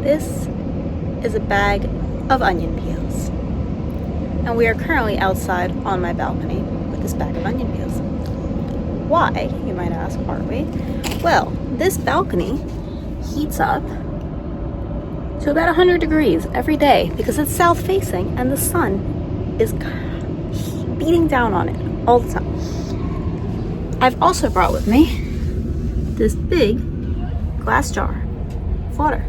This is a bag of onion peels. And we are currently outside on my balcony with this bag of onion peels. Why, you might ask, are we? Well, this balcony heats up to about 100 degrees every day because it's south facing and the sun is beating down on it all the time. I've also brought with me this big glass jar of water.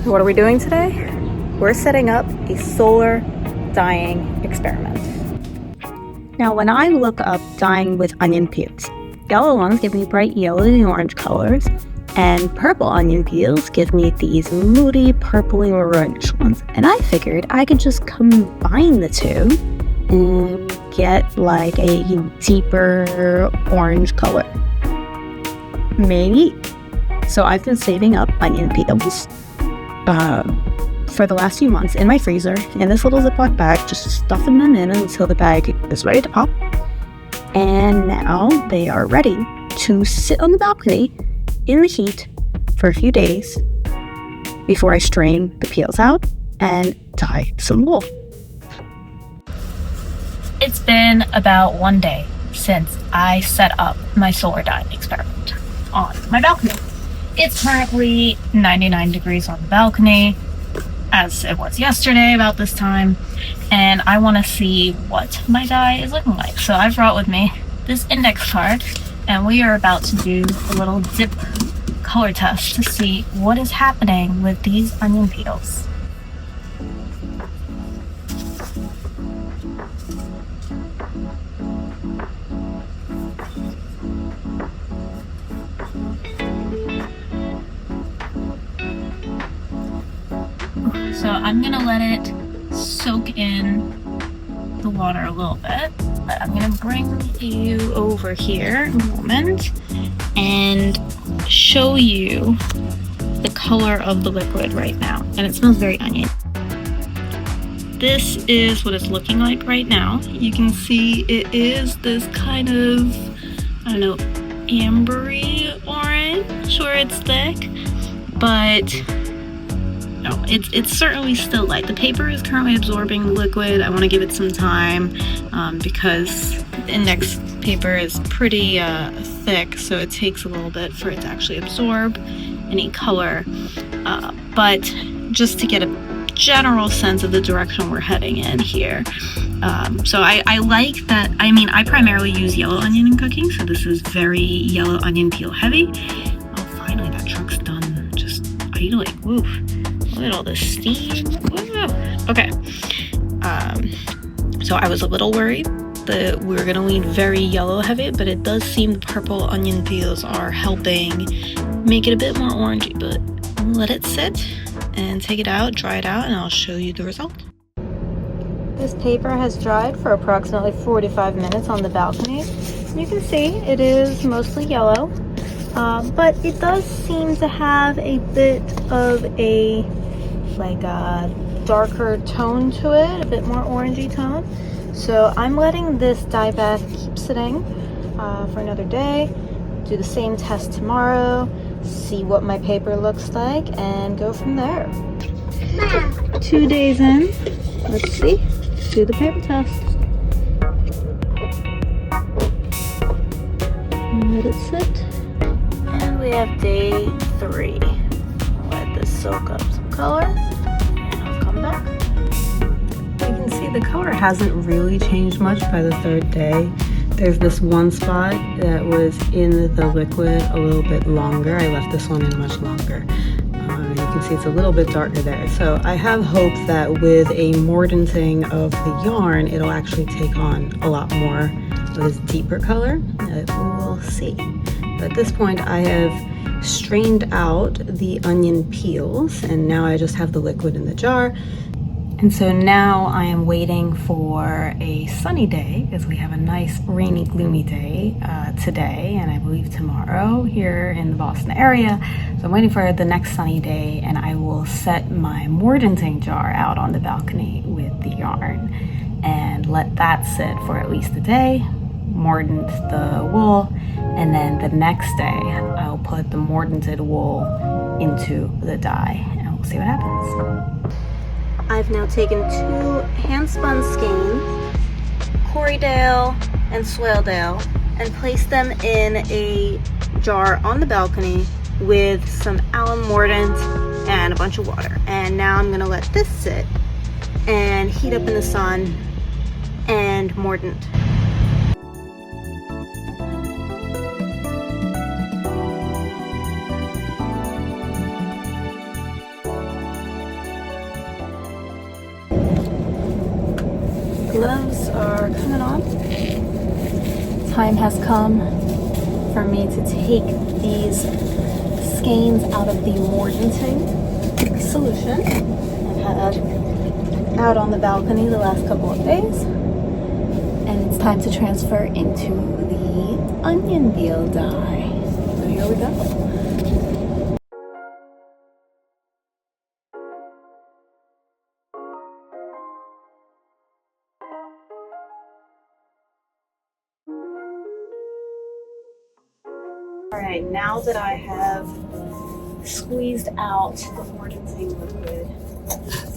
And what are we doing today? We're setting up a solar dyeing experiment. Now, when I look up dyeing with onion peels, yellow ones give me bright yellow and orange colors, and purple onion peels give me these moody purpley orange ones. And I figured I could just combine the two and get like a deeper orange color. Maybe. So I've been saving up onion peels for the last few months in my freezer in this little Ziploc bag, just stuffing them in until the bag is ready to pop. And now they are ready to sit on the balcony in the heat for a few days before I strain the peels out and dye some wool. It's been about 1 day since I set up my solar dyeing experiment on my balcony. It's currently 99 degrees on the balcony, as it was yesterday about this time, and I want to see what my dye is looking like. So I've brought with me this index card, and we are about to do a little dip color test to see what is happening with these onion peels. So I'm gonna let it soak in the water a little bit, but I'm gonna bring you over here in a moment and show you the color of the liquid right now. And it smells very onion. This is what it's looking like right now. You can see it is this kind of, I don't know, ambery orange where it's thick, but no, it's certainly still light. The paper is currently absorbing the liquid. I want to give it some time because the index paper is pretty thick, so it takes a little bit for it to actually absorb any color. But just to get a general sense of the direction we're heading in here. So I like that. I mean, I primarily use yellow onion in cooking, so this is very yellow onion peel heavy. Oh, finally that truck's done just idling. Woof. Look at all this steam. Woo. Okay. So I was a little worried that we were going to lean very yellow heavy, but it does seem the purple onion peels are helping make it a bit more orangey. But let it sit and take it out, dry it out, and I'll show you the result. This paper has dried for approximately 45 minutes on the balcony. You can see it is mostly yellow, but it does seem to have a bit of a darker tone to it, a bit more orangey tone. So I'm letting this dye bath keep sitting for another day, do the same test tomorrow, see what my paper looks like, and go from there. 2 days in, let's see, do the paper test. Let it sit. And we have day 3. Let this soak up some color, and I'll come back. You can see the color hasn't really changed much by the 3rd day. There's this one spot that was in the liquid a little bit longer. I left this one in much longer. You can see it's a little bit darker there. So I have hope that with a mordanting of the yarn, it'll actually take on a lot more of this deeper color. We will see. But at this point, I have strained out the onion peels, and now I just have the liquid in the jar. And so now I am waiting for a sunny day, because we have a nice rainy, gloomy day today, and I believe tomorrow here in the Boston area. So I'm waiting for the next sunny day, and I will set my mordanting jar out on the balcony with the yarn and let that sit for at least a day, mordant the wool, and then the next day I'll put the mordanted wool into the dye, and we'll see what happens. I've now taken 2 handspun skeins, Corriedale and Swaledale, and placed them in a jar on the balcony with some alum mordant and a bunch of water. And now I'm gonna let this sit and heat up in the sun and mordant. Gloves are coming on. Time has come for me to take these skeins out of the mordanting solution I've had out on the balcony the last couple of days. And it's time to transfer into the onion peel dye. So here we go. Alright, now that I have squeezed out the mordanting liquid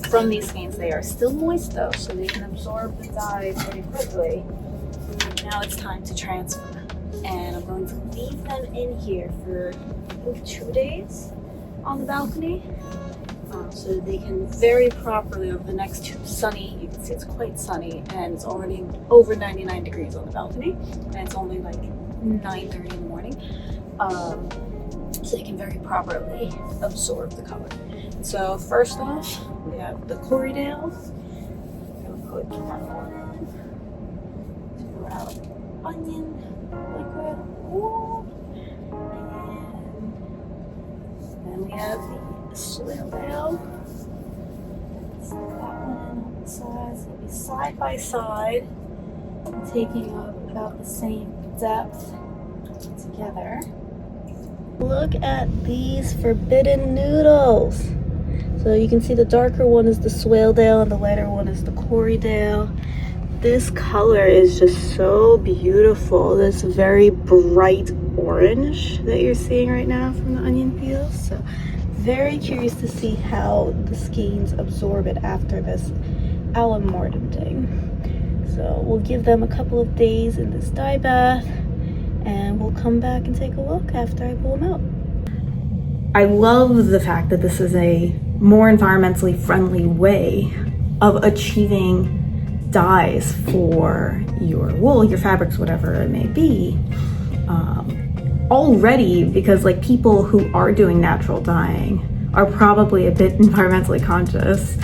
from these skeins, they are still moist though, so they can absorb the dye pretty quickly. Now it's time to transfer. And I'm going to leave them in here for I think 2 days on the balcony. So that they can very properly over the next 2 sunny, you can see it's quite sunny, and it's already over 99 degrees on the balcony, and it's only like 9:30 in the morning. So they can very properly absorb the color. So first off, we have the Corriedale. We'll put that one in. Pour out onion liquid. Ooh. And then we have the Swaledale. Stick that one in on the sides. They'll be side by side, taking up about the same depth together. Look at these forbidden noodles. So you can see the darker one is the Swaledale and the lighter one is the Corriedale. This color is just so beautiful. This very bright orange that you're seeing right now from the onion peels. So very curious to see how the skeins absorb it after this alum mordanting. So we'll give them a couple of days in this dye bath, and we'll come back and take a look after I pull them out. I love the fact that this is a more environmentally friendly way of achieving dyes for your wool, your fabrics, whatever it may be. Already, because like people who are doing natural dyeing are probably a bit environmentally conscious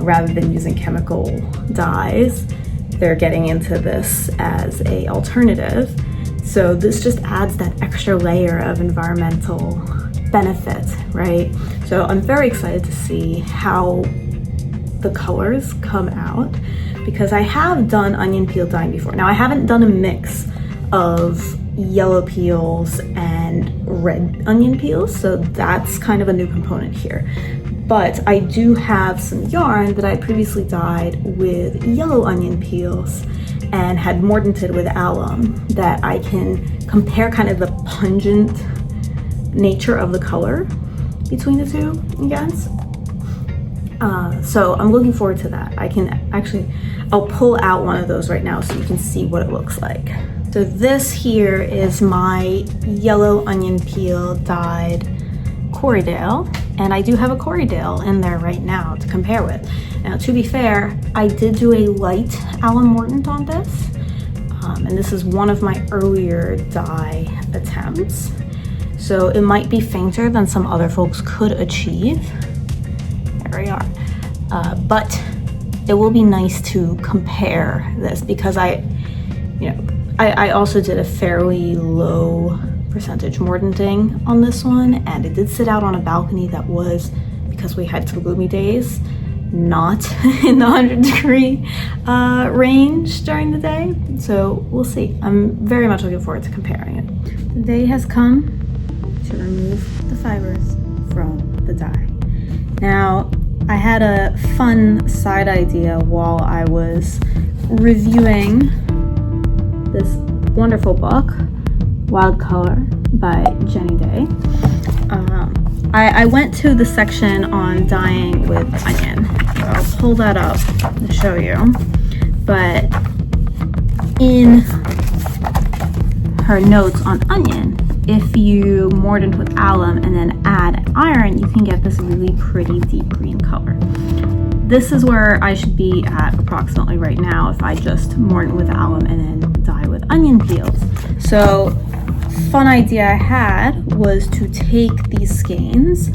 rather than using chemical dyes. They're getting into this as a alternative. So this just adds that extra layer of environmental benefit, right? So I'm very excited to see how the colors come out, because I have done onion peel dyeing before. Now I haven't done a mix of yellow peels and red onion peels, so that's kind of a new component here. But I do have some yarn that I previously dyed with yellow onion peels and had mordanted with alum that I can compare kind of the pungent nature of the color between the two against. So I'm looking forward to that. I'll pull out one of those right now so you can see what it looks like. So this here is my yellow onion peel dyed Corriedale, and I do have a Corriedale in there right now to compare with. Now, to be fair, I did do a light alum mordant on this, and this is one of my earlier dye attempts. So it might be fainter than some other folks could achieve. There we are. But it will be nice to compare this, because I also did a fairly low percentage mordanting on this one, and it did sit out on a balcony that was, because we had some gloomy days, not in the 100-degree range during the day. So we'll see. I'm very much looking forward to comparing it. The day has come to remove the fibers from the dye. Now, I had a fun side idea while I was reviewing this wonderful book, Wild Color by Jenny Day. I went to the section on dyeing with onion. So I'll pull that up and show you. But in her notes on onion, if you mordant with alum and then add iron, you can get this really pretty deep green color. This is where I should be at approximately right now if I just mordant with alum and then dye with onion peels. So, fun idea I had was to take these skeins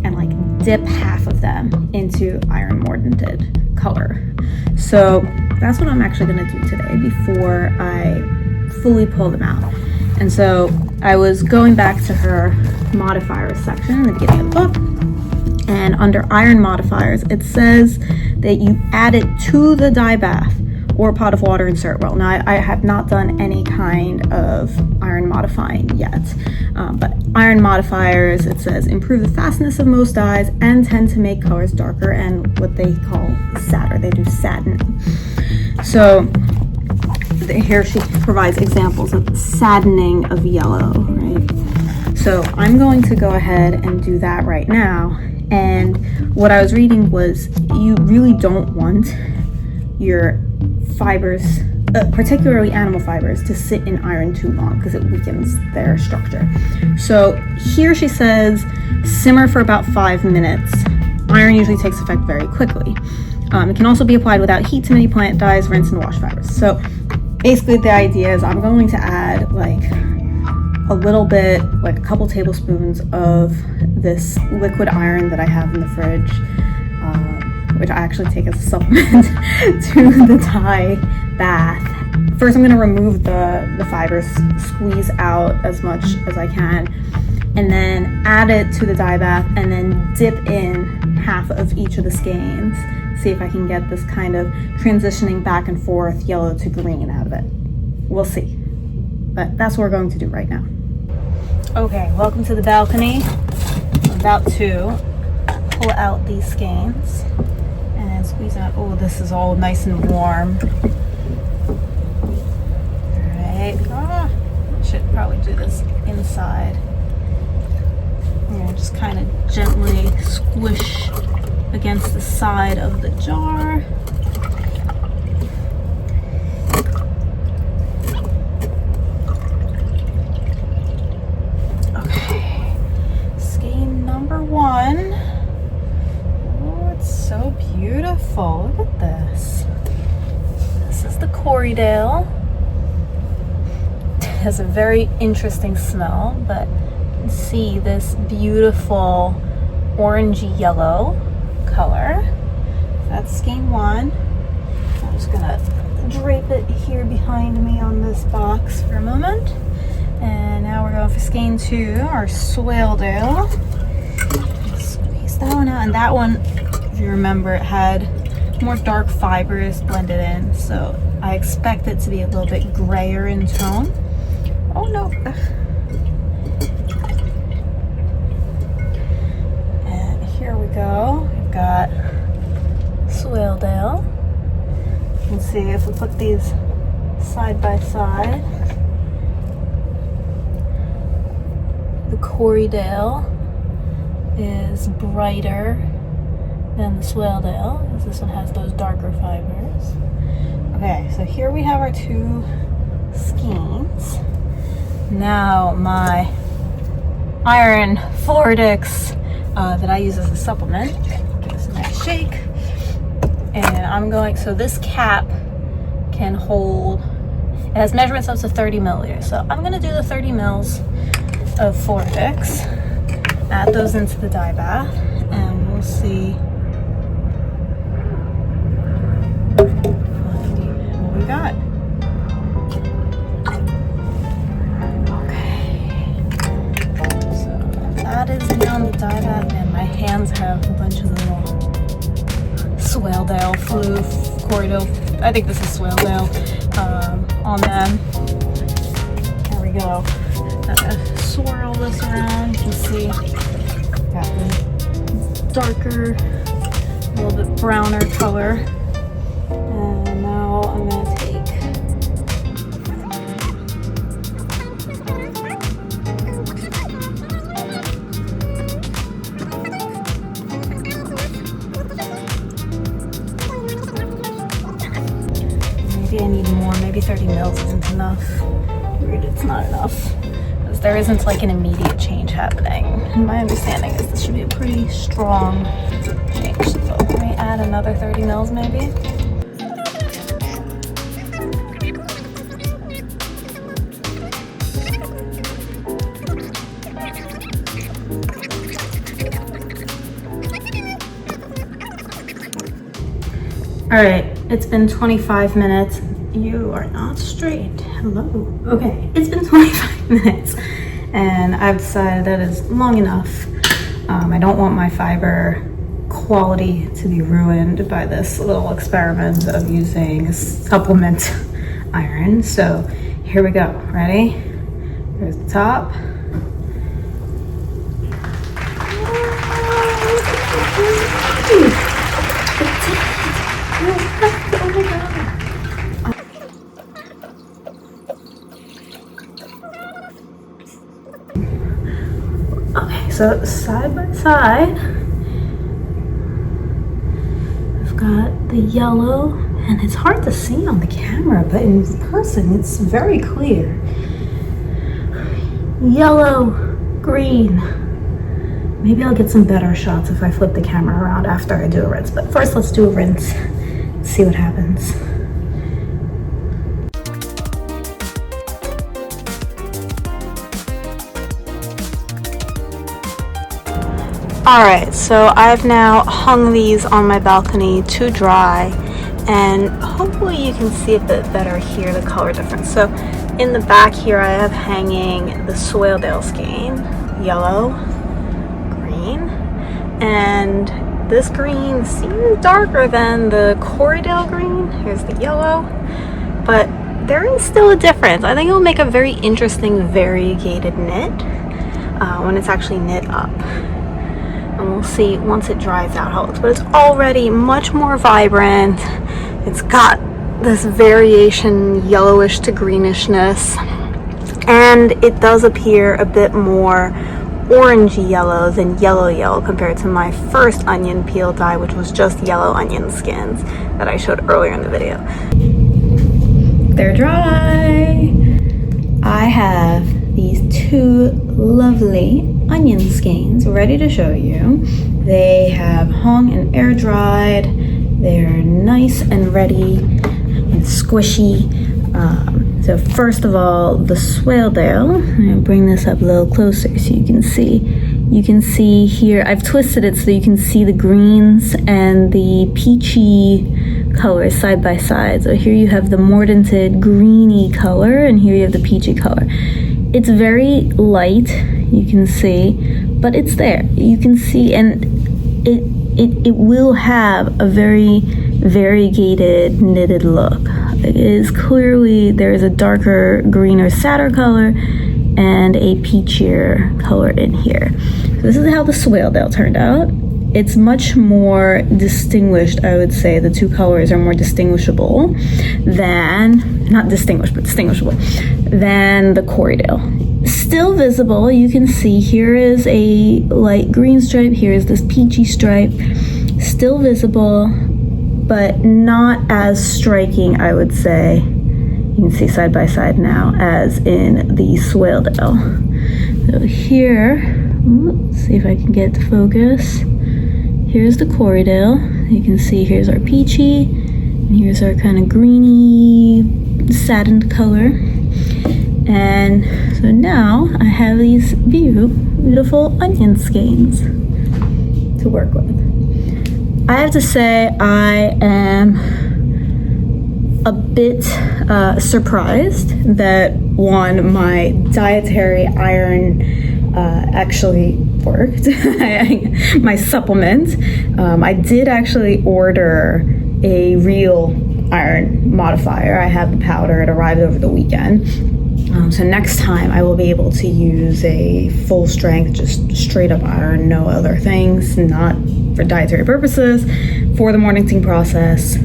and like dip half of them into iron mordanted color. So that's what I'm actually going to do today before I fully pull them out. And so I was going back to her modifiers section in the beginning of the book, and under iron modifiers it says that you add it to the dye bath or pot of water insert well. Now I have not done any kind of iron modifying yet, but iron modifiers, it says, improve the fastness of most dyes and tend to make colors darker and what they call sadder. They do saddening. So here she provides examples of saddening of yellow, right? So I'm going to go ahead and do that right now. And what I was reading was you really don't want your fibers, particularly animal fibers, to sit in iron too long because it weakens their structure. So here she says simmer for about 5 minutes. Iron usually takes effect very quickly. It can also be applied without heat to many plant dyes, rinse, and wash fibers. So basically the idea is I'm going to add like a little bit, like a couple tablespoons of this liquid iron that I have in the fridge, which I actually take as a supplement to the dye bath. First I'm going to remove the fibers, squeeze out as much as I can, and then add it to the dye bath and then dip in half of each of the skeins. See if I can get this kind of transitioning back and forth yellow to green out of it. We'll see. But that's what we're going to do right now. Okay, welcome to the balcony. I'm about to pull out these skeins and squeeze out. Oh, this is all nice and warm. Alright. I should probably do this inside. Just kind of gently squish against the side of the jar. Okay, skein number 1. Oh, it's so beautiful. Look at this. This is the Corriedale. It has a very interesting smell, but you can see this beautiful orangey yellow color. That's skein 1. I'm just gonna drape it here behind me on this box for a moment. And now we're going for skein 2, our Swaledale. Squeeze that one out. And that one, if you remember, it had more dark fibers blended in, so I expect it to be a little bit grayer in tone. Oh no. And here we go. We've got Swaledale. You can see if we put these side by side, the Corriedale is brighter than the Swaledale, as this one has those darker fibers. Okay, so here we have our 2 skeins. Now my iron Floridix that I use as a supplement. Give this a nice shake. And I'm going, so this cap can hold, it has measurements up to 30 milliliters. So I'm going to do the 30 mils of Floridix, add those into the dye bath, and we'll see what we got. That is now in the dye bath, and my hands have a bunch of little Swaledale, Corriedale, I think this is Swaledale, on them. There we go. Swirl this around. You can see got the darker, a little bit browner color. And now I'm going to take need more. Maybe 30 mils isn't enough. Weird, it's not enough. Because there isn't like an immediate change happening. And my understanding is this should be a pretty strong change. So let me add another 30 mils maybe. All right, it's been 25 minutes. You are not straight. Hello. Okay, it's been 25 minutes and I've decided that is long enough. I don't want my fiber quality to be ruined by this little experiment of using a supplement iron. So here we go. Ready? Here's the top. Okay, so side by side, I've got the yellow, and it's hard to see on the camera, but in person it's very clear. Yellow, green. Maybe I'll get some better shots if I flip the camera around after I do a rinse, but first let's do a rinse, see what happens. All right, so I've now hung these on my balcony to dry, and hopefully you can see a bit better here the color difference. So in the back here I have hanging the Swaledale skein, yellow, green, and this green seems darker than the Corriedale green. Here's the yellow, but there is still a difference. I think it will make a very interesting variegated knit when it's actually knit up. And we'll see once it dries out how it looks, but it's already much more vibrant. It's got this variation yellowish to greenish-ness, and it does appear a bit more orangey yellow than yellow compared to my first onion peel dye, which was just yellow onion skins that I showed earlier in the video. They're dry. I have these two lovely onion skeins ready to show you. They have hung and air dried. They're nice and ready and squishy. So first of all, the Swaledale. I'm gonna bring this up a little closer so you can see. You can see here, I've twisted it so you can see the greens and the peachy colors side by side. So here you have the mordanted greeny color, and here you have the peachy color. It's very light, you can see, but it's there. You can see, and it will have a very variegated knitted look. It is clearly, there's a darker green or sadder color and a peachier color in here. So this is how the Swaledale turned out. It's much more distinguished, I would say. The two colors are more distinguishable than, not distinguished, but distinguishable than the Corriedale. Still visible, you can see here is a light green stripe, here is this peachy stripe. Still visible, but not as striking, I would say. You can see side by side now as in the Swaledale. So here, let's see if I can get to focus. Here's the Corriedale. You can see here's our peachy, and here's our kind of greeny, saddened color. And so now I have these beautiful onion skeins to work with. I have to say I am a bit surprised that one, my dietary iron actually worked. My supplement. I did actually order a real iron modifier. I have the powder. It arrived over the weekend. So next time I will be able to use a full strength, just straight up iron, no other things, not for dietary purposes, for the mordanting process.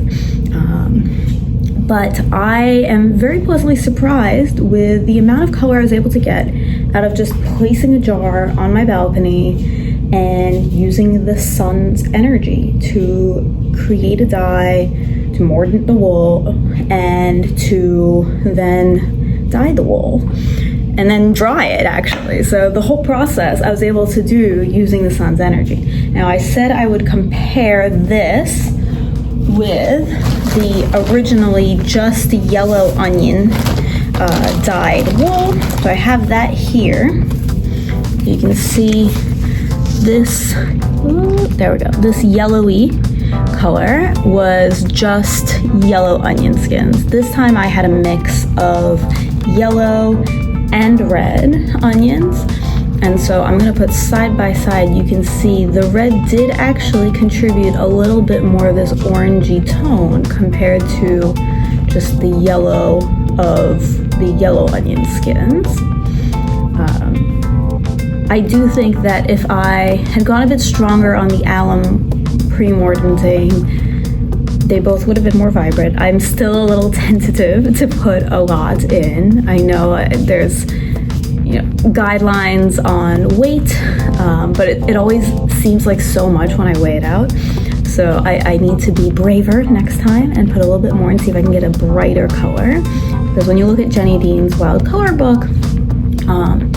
But I am very pleasantly surprised with the amount of color I was able to get out of just placing a jar on my balcony and using the sun's energy to create a dye, to mordant the wool, and to then dye the wool, and then dry it actually. So the whole process I was able to do using the sun's energy. Now I said I would compare this with the originally just yellow onion dyed wool. So I have that here. You can see this, there we go, this yellowy color was just yellow onion skins. This time I had a mix of yellow and red onions, and so I'm going to put side by side. You can see the red did actually contribute a little bit more of this orangey tone compared to just the yellow of the yellow onion skins. I do think that if I had gone a bit stronger on the alum pre-mordanting, they both would have been more vibrant. I'm still a little tentative to put a lot in. I know there's guidelines on weight, but it always seems like so much when I weigh it out. So I need to be braver next time and put a little bit more and see if I can get a brighter color. Because when you look at Jenny Dean's Wild Color book,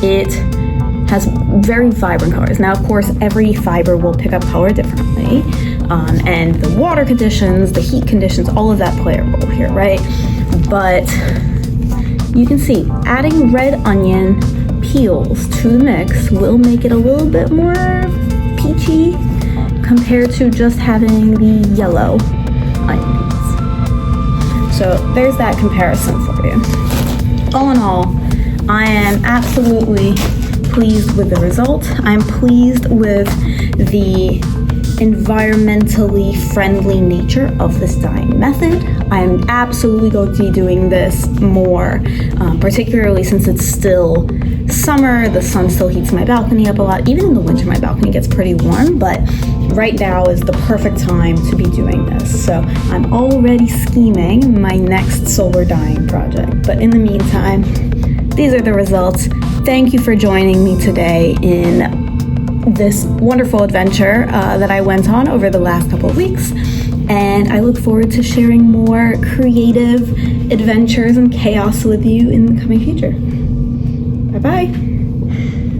it has very vibrant colors. Now, of course, every fiber will pick up color differently, and the water conditions, the heat conditions, all of that play a role here, right? But you can see adding red onion peels to the mix will make it a little bit more peachy compared to just having the yellow onions. So there's that comparison for you. All in all, I am absolutely pleased with the result. I'm pleased with the environmentally friendly nature of this dyeing method. I'm absolutely going to be doing this more, particularly since it's still summer. The sun still heats my balcony up a lot. Even in the winter, my balcony gets pretty warm, but right now is the perfect time to be doing this. So I'm already scheming my next solar dyeing project. But in the meantime, these are the results. Thank you for joining me today in this wonderful adventure that I went on over the last couple of weeks. And I look forward to sharing more creative adventures and chaos with you in the coming future. Bye-bye.